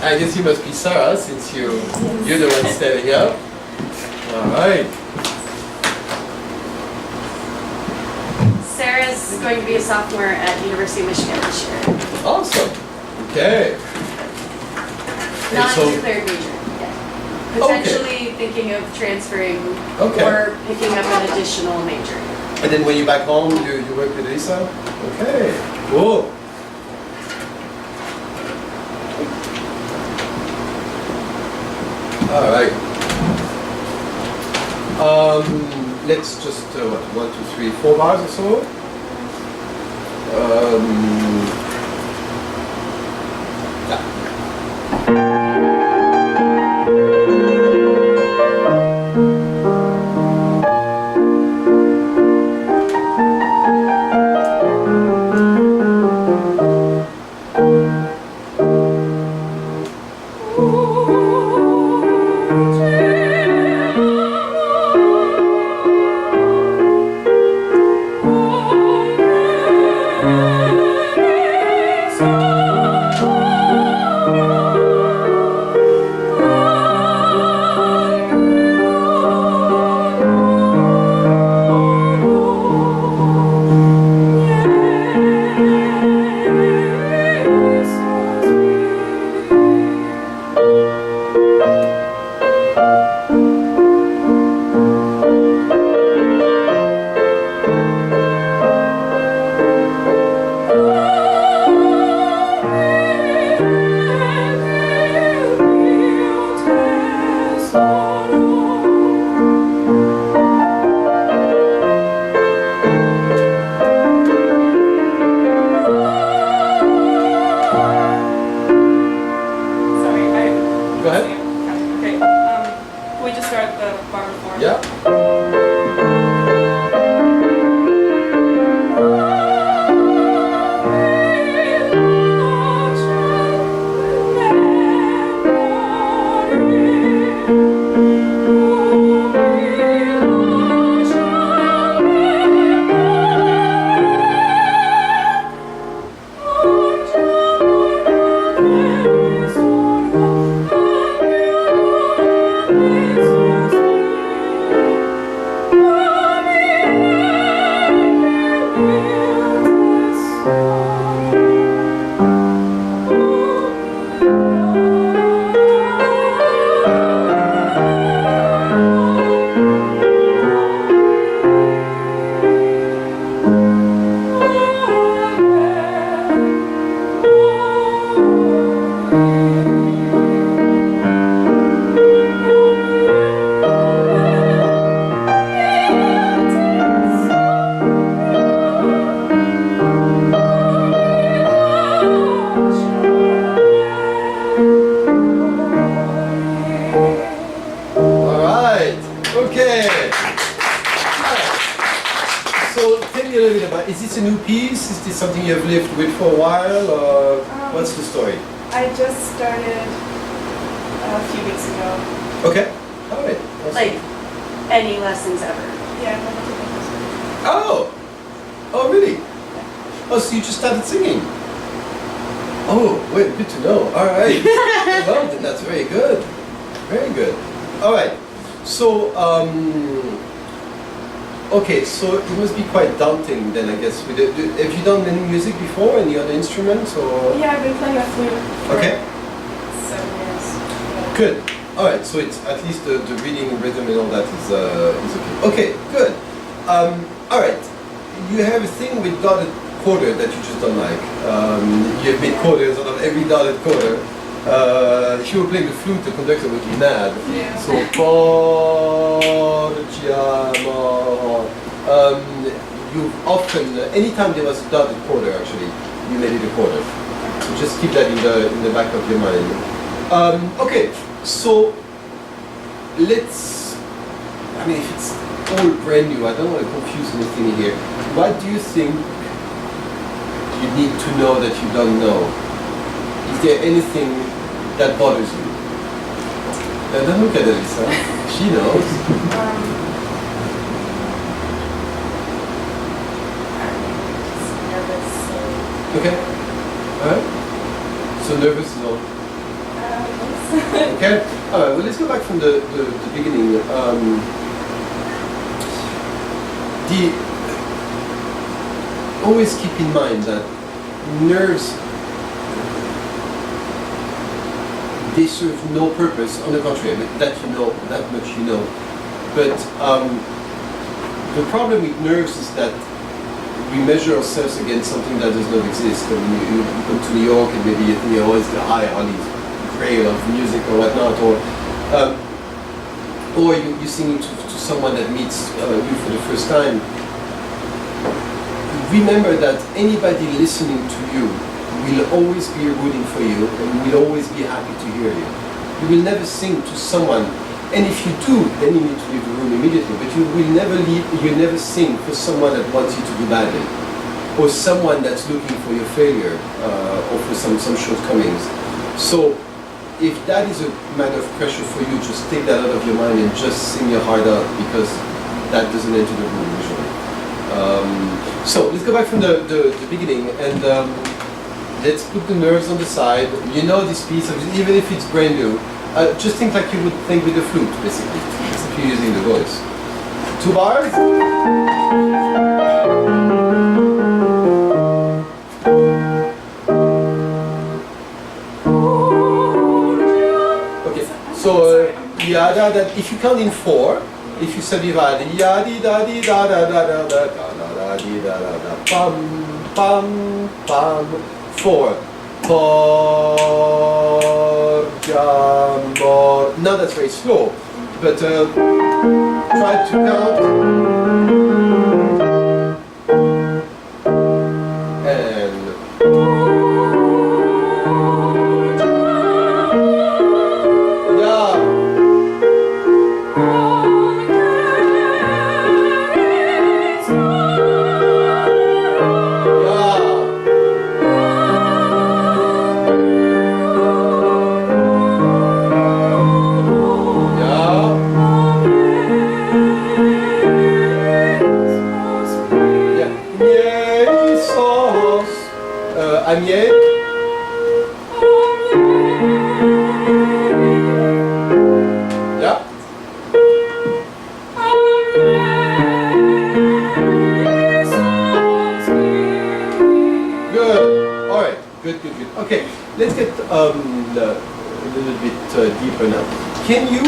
I guess you must be Sara, since you're the one standing up. All right. Sarah's going to be a sophomore at University of Michigan this year. Awesome. Okay. Not so, declared major yet. Potentially thinking of transferring or picking up an additional major. And then when you're back home, you work with Lisa? Okay. Cool. All right. Let's just, 1, 2, 3, 4 bars or so. Something you've lived with for a while, or what's the story? I just started a few weeks ago. Okay, all right. Awesome. Like any lessons ever? Yeah, I've never taken lessons. Oh, really? Yeah. Oh, so you just started singing? Oh, wait, good to know. All right. Well, then that's very good. Very good. All right. So, okay, so it must be quite daunting then, I guess. Have you done any music before, any other instruments, or? Yeah, I've been playing the flute for 7 years. Yeah. Good. All right, so it's at least the reading rhythm and all that is okay. Okay, good. All right, you have a thing with dotted quarter that you just don't like. You have made quarters out of every dotted quarter. If you were playing the flute, the conductor would be mad. Yeah. So, you've often, anytime there was a dotted quarter, actually, you made it a quarter. So just keep that in the back of your mind. Okay, so let's. I mean, if it's all brand new, I don't want to confuse anything here. What do you think you need to know that you don't know? Is there anything that bothers you? Now, don't look at Elisa. She knows. I'm just nervous. Okay. Alright. So nervous is all. Okay. All right. Well, let's go back from the beginning. Always keep in mind that nerves, they serve no purpose. On the contrary, that you know, that much you know. But the problem with nerves is that we measure ourselves against something that does not exist. I mean, you come to New York and maybe you think, oh, it's the high holy grail of music or whatnot, or you're singing to someone that meets you for the first time. Remember that anybody listening to you will always be rooting for you and will always be happy to hear you. You will never sing to someone, and if you do, then you need to leave the room immediately, but you will never sing for someone that wants you to do badly, or someone that's looking for your failure, or for some shortcomings. So if that is a matter of pressure for you, just take that out of your mind and just sing your heart out, because that doesn't enter the room usually. So let's go back from the beginning, and let's put the nerves on the side. You know this piece, even if it's brand new, just think like you would think with the flute, basically, except you're using the voice. 2 bars. Okay, so yada, that if you count in 4, if you subdivide yadi da di da da da da da da di da da da pam pam pam 4 por. Now that's very slow, but try to count and okay, let's get a little bit deeper now. Can you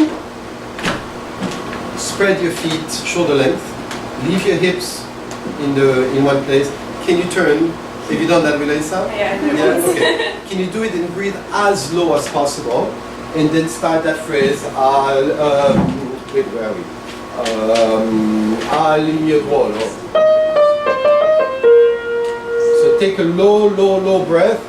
spread your feet shoulder length, leave your hips in one place? Can you turn? Have you done that with Lisa? Yeah. Okay. Can you do it and breathe as low as possible, and then start that phrase? Wait, where are we? Al mio ruolo. So take a low breath.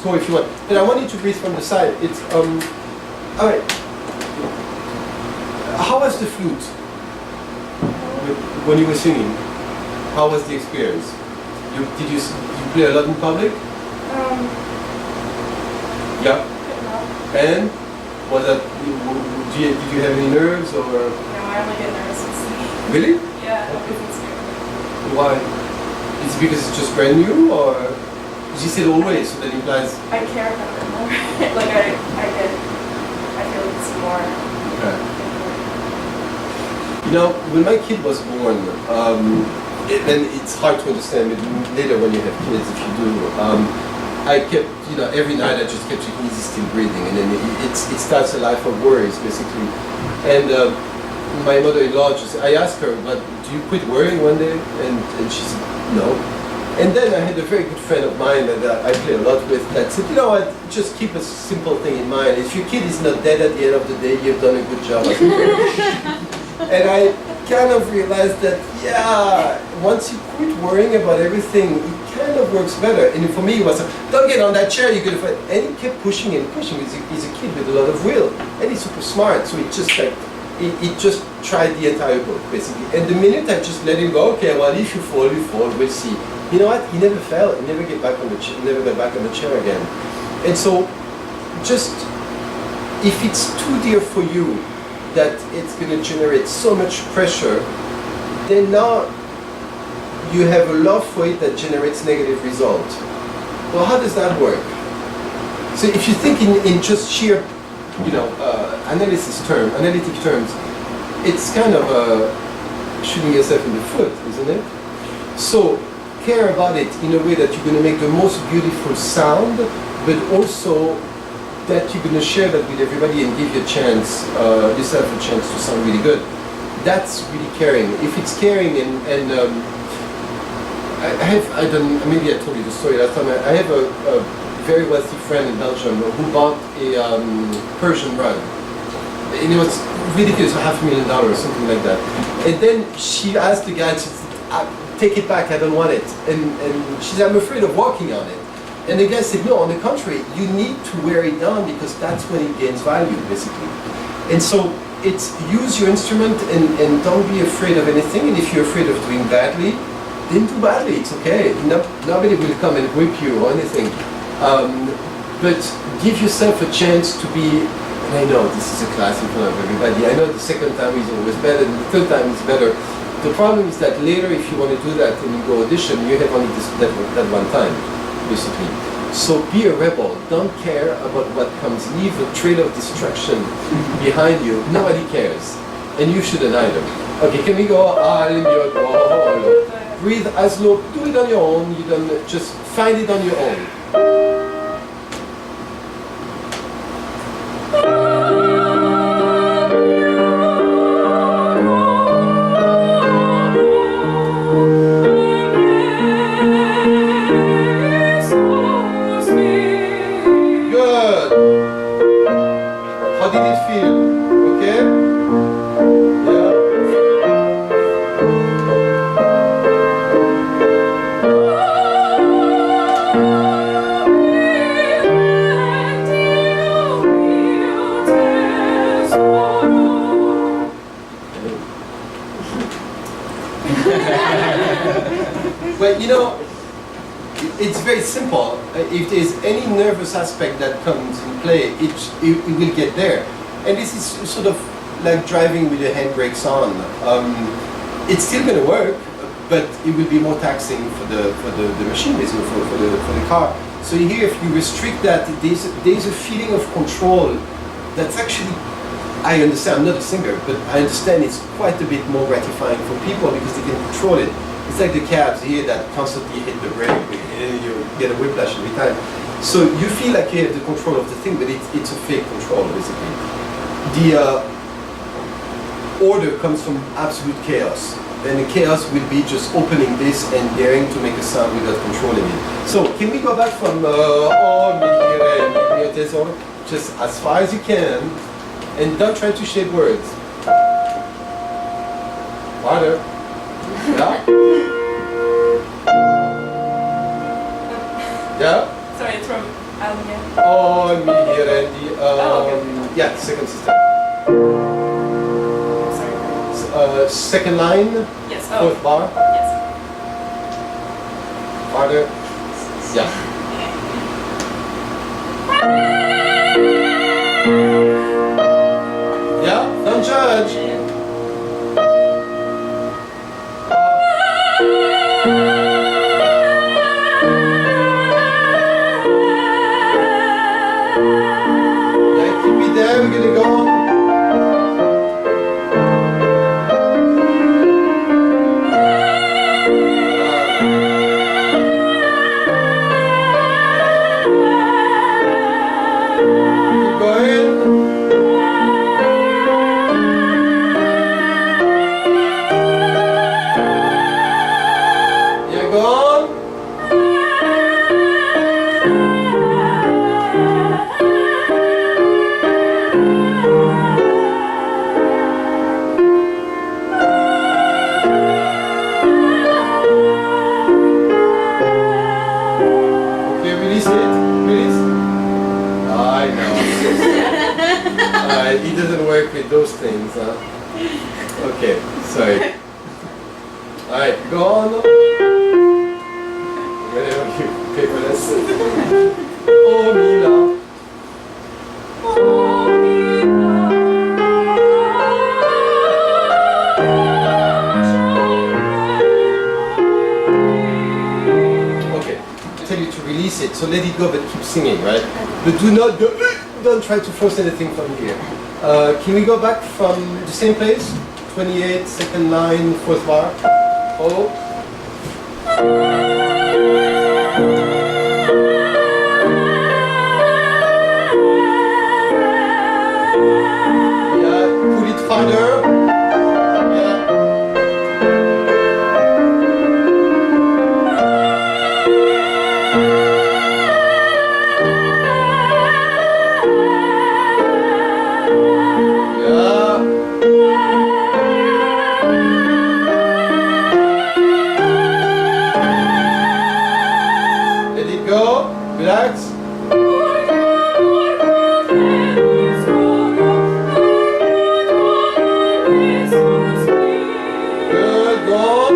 If you want, then I want you to breathe from the side. It's all right. How was the flute when you were singing? How was the experience? Did you play a lot in public? Yeah. And was that? Did you have any nerves or? No, I only get nervous when singing. Really? Yeah. Okay. Why? Is it because it's just brand new, or? You said always, so that implies... I care about it more. Like I feel like it's more. Okay. You know, when my kid was born, then it's hard to understand, but later when you have kids, if you do, I kept, every night I just kept checking, is he still breathing? And then it starts a life of worries, basically. And my mother-in-law, I asked her, but do you quit worrying one day? And she said, no. And then I had a very good friend of mine that I play a lot with that said, you know what, just keep a simple thing in mind. If your kid is not dead at the end of the day, you've done a good job. And I kind of realized that, yeah, once you quit worrying about everything, it kind of of works better. And for me, it was, don't get on that chair, you're gonna fight. And he kept pushing and pushing. He's a kid with a lot of will, and he's super smart. So he just like, he just tried the entire book basically. And the minute I just let him go, okay, well if you fall, we'll see. You know what? He never fell. He never get back on the chair. Never got back on the chair again. And so, just if it's too dear for you, that it's going to generate so much pressure, then now you have a love for it that generates negative results. Well, how does that work? So if you think in just sheer, analytic terms, it's kind of shooting yourself in the foot, isn't it? So care about it in a way that you're going to make the most beautiful sound, but also that you're going to share that with everybody and give you a chance, yourself a chance to sound really good. That's really caring. If it's caring and maybe I told you the story last time, I have a very wealthy friend in Belgium who bought a Persian rug. And it was ridiculous, $500,000 or something like that. And then she asked the guy to take it back, I don't want it. And she said, I'm afraid of walking on it. And the guy said, no, on the contrary, you need to wear it down because that's when it gains value, basically. And so it's use your instrument and don't be afraid of anything. And if you're afraid of doing badly, then do badly, it's okay. Nobody will come and whip you or anything. But give yourself a chance to be, and I know this is a class in front of everybody. I know the second time is always better, and the third time is better. The problem is that later, if you want to do that and you go audition, you have only that one time, basically. So be a rebel. Don't care about what comes. Leave a trail of destruction behind you. Nobody cares, and you shouldn't either. Okay, can we go? Breathe as low. Do it on your own. You don't just find it on your own. Well, it's very simple. If there's any nervous aspect that comes in play, it will get there. And this is sort of like driving with your handbrakes on. It's still going to work, but it will be more taxing for the machine, basically, for the car. So here, if you restrict that, there's a feeling of control that's actually, I understand, I'm not a singer, but I understand it's quite a bit more gratifying for people because they can control it. It's like the cabs here that constantly hit the brake and you get a whiplash every time. So you feel like you have the control of the thing, but it's a fake control, basically. The order comes from absolute chaos. And the chaos will be just opening this and daring to make a sound without controlling it. So can we go back from just as far as you can, and don't try to shape words. Water. Yeah? Yeah? Sorry, it's from Alia. Oh, me here and the yeah, second system. Sorry. Second line. Yes. Fourth bar. Yes. Harder. Yeah. Yeah. Don't judge. We're gonna go on. Keep going. Yeah, go on. He doesn't work with those things, huh? Okay, sorry. Alright, go on. Whenever you paperless. Oh, Mila. Okay, I tell you to release it, so let it go but keep singing, right? But do not go, don't try to force anything from here. Can we go back from the same place? 28, second line, fourth bar. Oh. Yeah, pull it farther. Yeah. Let it go. Relax. Good. Go on.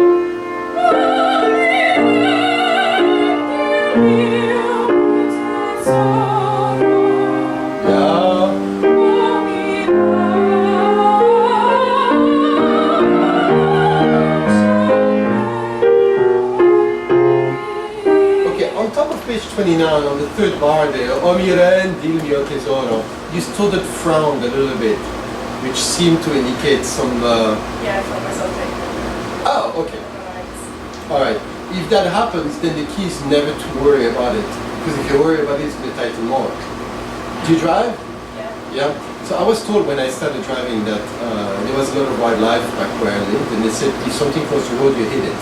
Yeah. Okay, on top of page 29, on the third bar there, O mi rendi il mio tesoro, you started frowned a little bit, which seemed to indicate some... Yeah, I felt myself taking it. Oh, okay. Alright, if that happens, then the key is never to worry about it. Because if you worry about it, it's going to tighten more. Do you drive? Yeah. Yeah. So I was told when I started driving that there was a lot of wildlife back where I lived, and they said if something crosses the road, you hit it.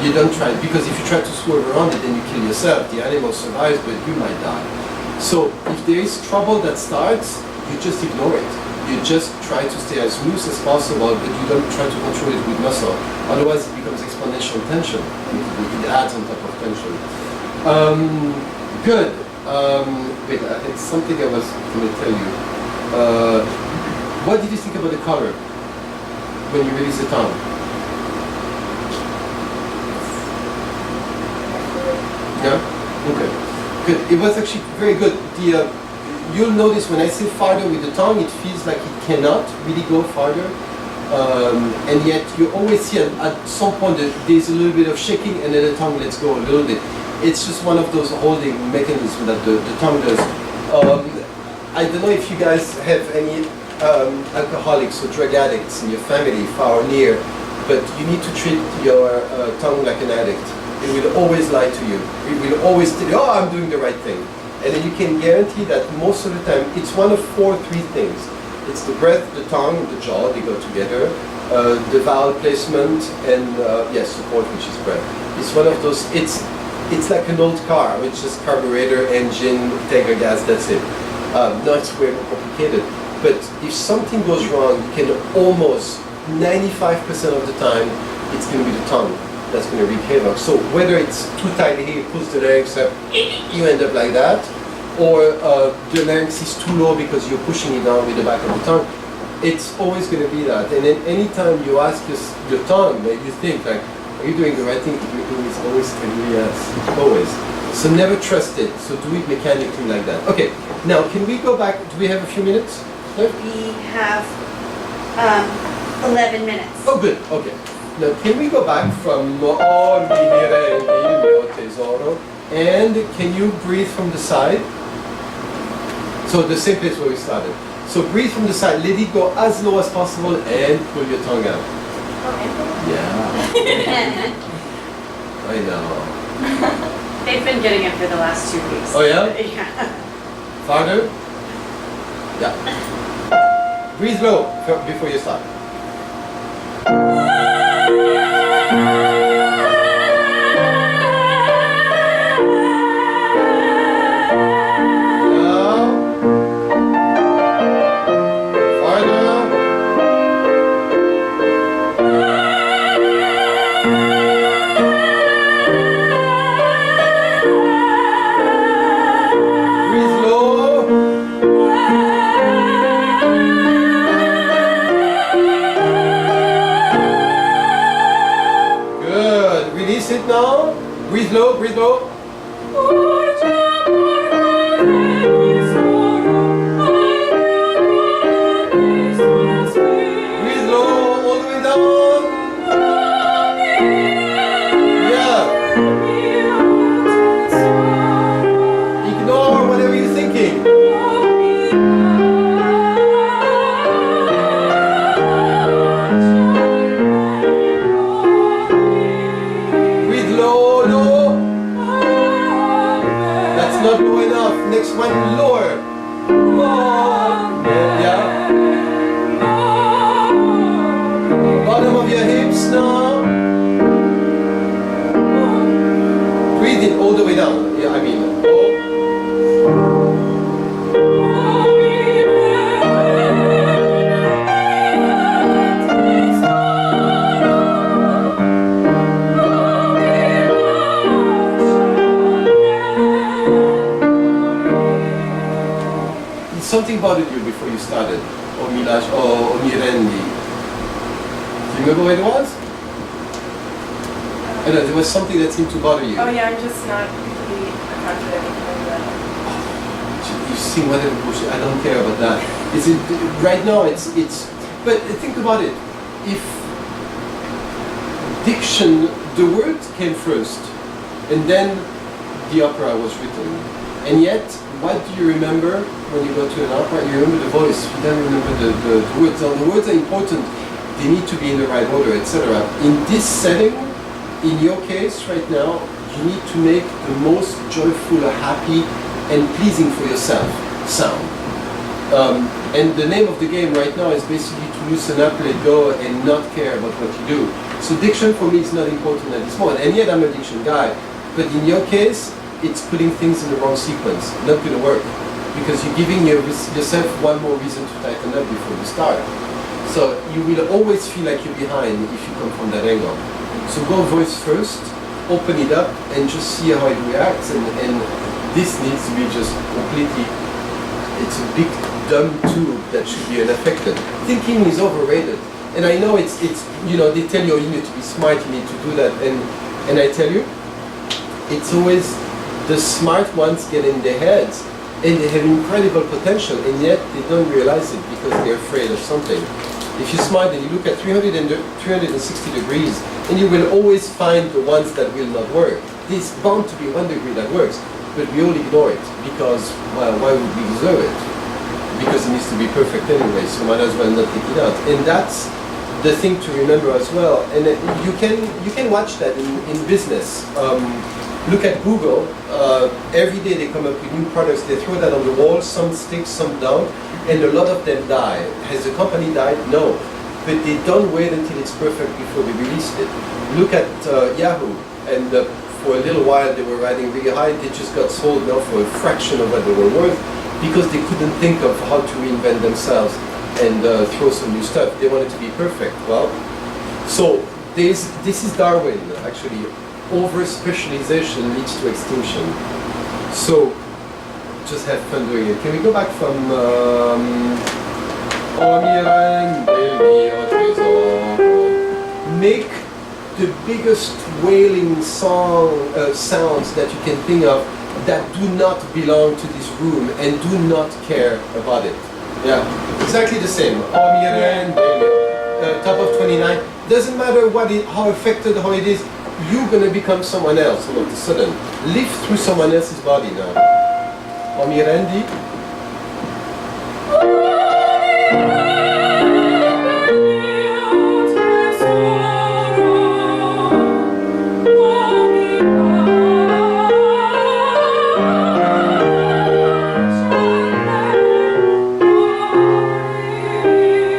You don't try it, because if you try to swerve around it, then you kill yourself. The animal survives, but you might die. So if there is trouble that starts, you just ignore it. You just try to stay as loose as possible, but you don't try to control it with muscle. Otherwise, it becomes exponential tension. It adds on top of tension. Good. Wait, it's something I was going to tell you. What did you think about the color when you release the tongue? Yeah? Okay. Good. It was actually very good. You'll notice when I say farther with the tongue, it feels like it cannot really go farther. And yet you always see at some point that there's a little bit of shaking and then the tongue lets go a little bit. It's just one of those holding mechanisms that the tongue does. I don't know if you guys have any alcoholics or drug addicts in your family, far or near, but you need to treat your tongue like an addict. It will always lie to you. It will always tell you, oh, I'm doing the right thing. And then you can guarantee that most of the time, it's one of three things. It's the breath, the tongue, the jaw, they go together, the vowel placement, and yes, support, which is breath. It's one of those, it's like an old car, which is carburetor, engine, tanker gas, that's it. No, it's way more complicated. But if something goes wrong, you can almost 95% of the time, it's going to be the tongue that's going to wreak havoc. So whether it's too tight here, you push the larynx up, you end up like that, or the larynx is too low because you're pushing it down with the back of the tongue, it's always going to be that. And then anytime you ask your tongue, you think like, are you doing the right thing? It's always telling you yes, always. So never trust it, so do it mechanically like that. Okay, now can we go back, do we have a few minutes left? We have 11 minutes. Oh good, okay. Now can we go back from Oh mi rendi il mio tesoro, and can you breathe from the side? So the same place where we started. So breathe from the side, let it go as low as possible and pull your tongue out. Yeah. I know. They've been getting it for the last 2 weeks. Oh yeah? Yeah. Farther? Yeah. Breathe low before you start. Breathe low. low, breathe low. Breathe low, all the way down. Yeah. Ignore whatever you're thinking. Breathe low, low. That's not low enough. Next one, lower. Yeah. Bottom of your hips now. Breathe it all the way down. Yeah, I mean. Something bothered you before you started, or Milash, or Mirendi. Do you remember what it was? I know, there was something that seemed to bother you. Oh yeah, I'm just not really confident with that. You sing whatever bullshit, I don't care about that. Right now it's, but think about it. If diction, the word came first, and then the opera was written, and yet, what do you remember when you go to an opera? You remember the voice, you don't remember the words. Now, the words are important, they need to be in the right order, etc. In this setting, in your case right now, you need to make the most joyful, happy, and pleasing for yourself sound. And the name of the game right now is basically to loosen up, let go, and not care about what you do. So diction for me is not important at this moment, and yet I'm a diction guy. But in your case, it's putting things in the wrong sequence, not going to work. Because you're giving yourself one more reason to tighten up before you start. So you will always feel like you're behind if you come from that angle. So go voice first, open it up, and just see how it reacts. And this needs to be just completely, it's a big dumb tube that should be unaffected. Thinking is overrated. And I know it's you know, they tell you need to be smart, you need to do that. And I tell you, it's always the smart ones get in their heads and they have incredible potential, and yet they don't realize it because they're afraid of something. If you're smart and you look at 360 degrees, and you will always find the ones that will not work. There's bound to be 1 degree that works, but we all ignore it because, well, why would we deserve it? Because it needs to be perfect anyway, so might as well not take it out. And that's the thing to remember as well. And you can watch that in business. Look at Google. Every day they come up with new products. They throw that on the wall. Some stick, some don't, and a lot of them die. Has the company died? No. But they don't wait until it's perfect before they released it. Look at Yahoo, and for a little while they were riding really high. They just got sold now for a fraction of what they were worth because they couldn't think of how to reinvent themselves and throw some new stuff. They wanted to be perfect. Well, so this is Darwin actually. Over-specialization leads to extinction. So, just have fun doing it. Can we go back from... Make the biggest wailing sounds that you can think of that do not belong to this room and do not care about it. Yeah, exactly the same. Top of 29. Doesn't matter how affected, how it is. You're going to become someone else all of a sudden. Live through someone else's body now. Omirendi.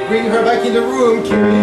Bring her back in the room, Kiri.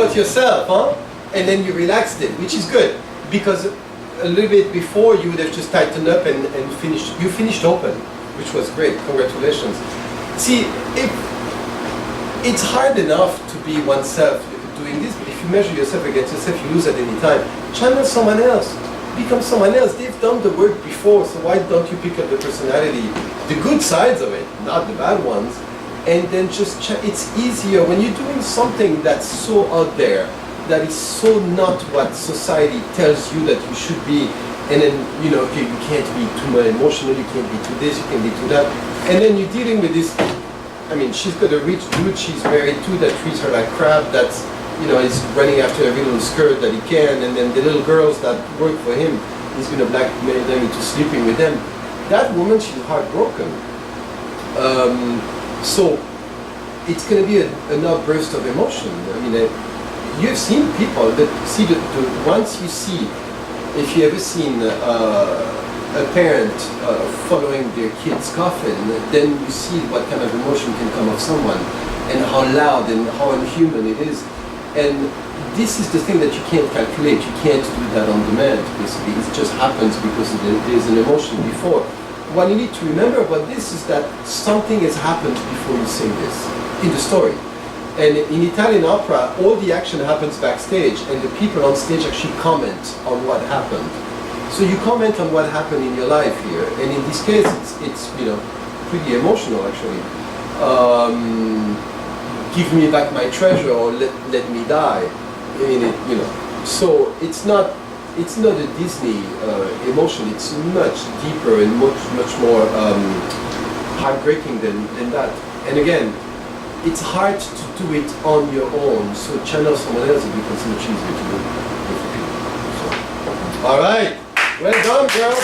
about yourself, huh? And then you relaxed it, which is good, because a little bit before you would have just tightened up and finished. You finished open, which was great. Congratulations. See, it's hard enough to be oneself doing this, but if you measure yourself against yourself, you lose at any time. Channel someone else. Become someone else. They've done the work before, so why don't you pick up the personality, the good sides of it, not the bad ones, and then just it's easier when you're doing something that's so out there, that is so not what society tells you that you should be, and then, you know, okay, you can't be too much emotional, you can't be too this, you can't be too that, and then you're dealing with this, I mean, she's got a rich dude she's married to that treats her like crap, that's, you know, he's running after every little skirt that he can, and then the little girls that work for him, he's going to blackmail them into sleeping with them. That woman, she's heartbroken. So it's going to be an outburst of emotion. I mean, you've seen people that see once you see, if you ever seen a parent following their kid's coffin, then you see what kind of emotion can come of someone, and how loud and how unhuman it is. And this is the thing that you can't calculate. You can't do that on demand, basically. It just happens because there's an emotion before. What you need to remember about this is that something has happened before you sing this, in the story. And in Italian opera, all the action happens backstage, and the people on stage actually comment on what happened. So you comment on what happened in your life here, and in this case, it's you know, pretty emotional actually. Give me back my treasure, or let me die. I mean, you know. So it's not a Disney emotion. It's much deeper and much more heartbreaking than that. And again, it's hard to do it on your own. So channel someone else, it becomes much easier to do. So, all right, well done, girl.